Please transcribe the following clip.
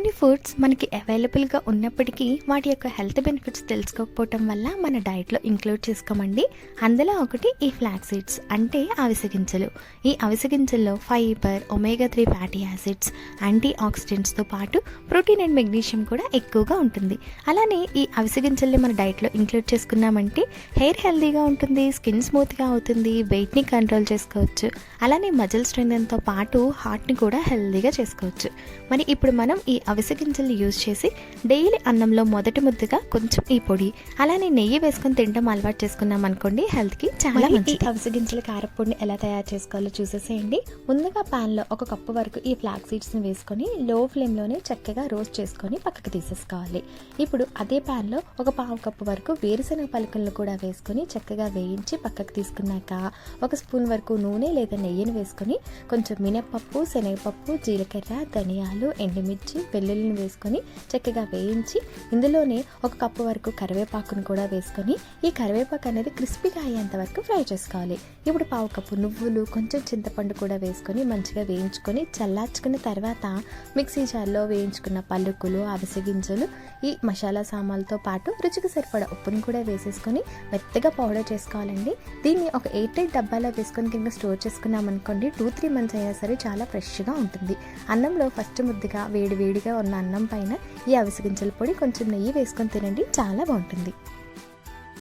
కొన్ని ఫుడ్స్ మనకి అవైలబుల్గా ఉన్నప్పటికీ వాటి యొక్క హెల్త్ బెనిఫిట్స్ తెలుసుకోకపోవటం వల్ల మన డైట్లో ఇంక్లూడ్ చేసుకోమండి. అందులో ఒకటి ఈ ఫ్లాక్స్ సీడ్స్ అంటే అవిసె గింజలు. ఈ అవిసె గింజల్లో fibre, omega 3 fatty acids, anti ఆక్సిడెంట్స్తో పాటు ప్రోటీన్ అండ్ మెగ్నీషియం కూడా ఎక్కువగా ఉంటుంది. అలానే ఈ అవిసె గింజల్ని మన డైట్లో ఇంక్లూడ్ చేసుకున్నామంటే హెయిర్ హెల్తీగా ఉంటుంది, స్కిన్ స్మూత్గా అవుతుంది, వెయిట్ని కంట్రోల్ చేసుకోవచ్చు. అలానే మజిల్ స్ట్రెంగ్త్తో పాటు హార్ట్ని కూడా హెల్తీగా చేసుకోవచ్చు. మరి ఇప్పుడు మనం ఈ అవిసె గింజల్ని యూజ్ చేసి డైలీ అన్నంలో మొదటి ముద్దగా కొంచెం ఈ పొడి అలానే నెయ్యి వేసుకొని తినడం అలవాటు చేసుకున్నాం అనుకోండి, హెల్త్కి చాలా మంచిది. ఈ అవిసె గింజల కారపొడిని ఎలా తయారు చేసుకోవాలో చూసేసేయండి. ముందుగా ప్యాన్లో 1 కప్పు వరకు ఈ ఫ్లాక్స్ సీడ్స్ని వేసుకొని లో ఫ్లేమ్లోనే చక్కగా రోస్ట్ చేసుకొని పక్కకు తీసేసుకోవాలి. ఇప్పుడు అదే ప్యాన్లో 1/4 కప్పు వరకు వేరుశనగ పలుకులను కూడా వేసుకొని చక్కగా వేయించి పక్కకు తీసుకున్నాక 1 స్పూన్ వరకు నూనె లేదా నెయ్యిని వేసుకొని కొంచెం మినపప్పు, శనగపప్పు, జీలకర్ర, ధనియాలు, ఎండుమిర్చి, వెల్లుల్లిని వేసుకొని చక్కగా వేయించి ఇందులోనే 1 కప్పు వరకు కరివేపాకును కూడా వేసుకొని ఈ కరివేపాకు అనేది క్రిస్పీగా అయ్యేంత వరకు ఫ్రై చేసుకోవాలి. ఇప్పుడు 1/4 కప్పు నువ్వులు, కొంచెం చింతపండు కూడా వేసుకొని మంచిగా వేయించుకొని చల్లార్చుకున్న తర్వాత మిక్సీ జార్లో వేయించుకున్న పలుకులు, అవిసె గింజలు, ఈ మసాలా సామాన్లతో పాటు రుచికి సరిపడా ఉప్పును కూడా వేసేసుకొని మెత్తగా పౌడర్ చేసుకోవాలండి. దీన్ని ఒక ఎయిర్ టైట్ డబ్బాలో వేసుకొని కింద స్టోర్ చేసుకున్నాం అనుకోండి, 2-3 మంత్స్ అయినా సరే చాలా ఫ్రెష్గా ఉంటుంది. అన్నంలో ఫస్ట్ ముద్దగా వేడిగా ఉన్న అన్నం పైన ఈ అవిసె గింజల పొడి కొంచెం నెయ్యి వేసుకొని తినండి, చాలా బాగుంటుంది.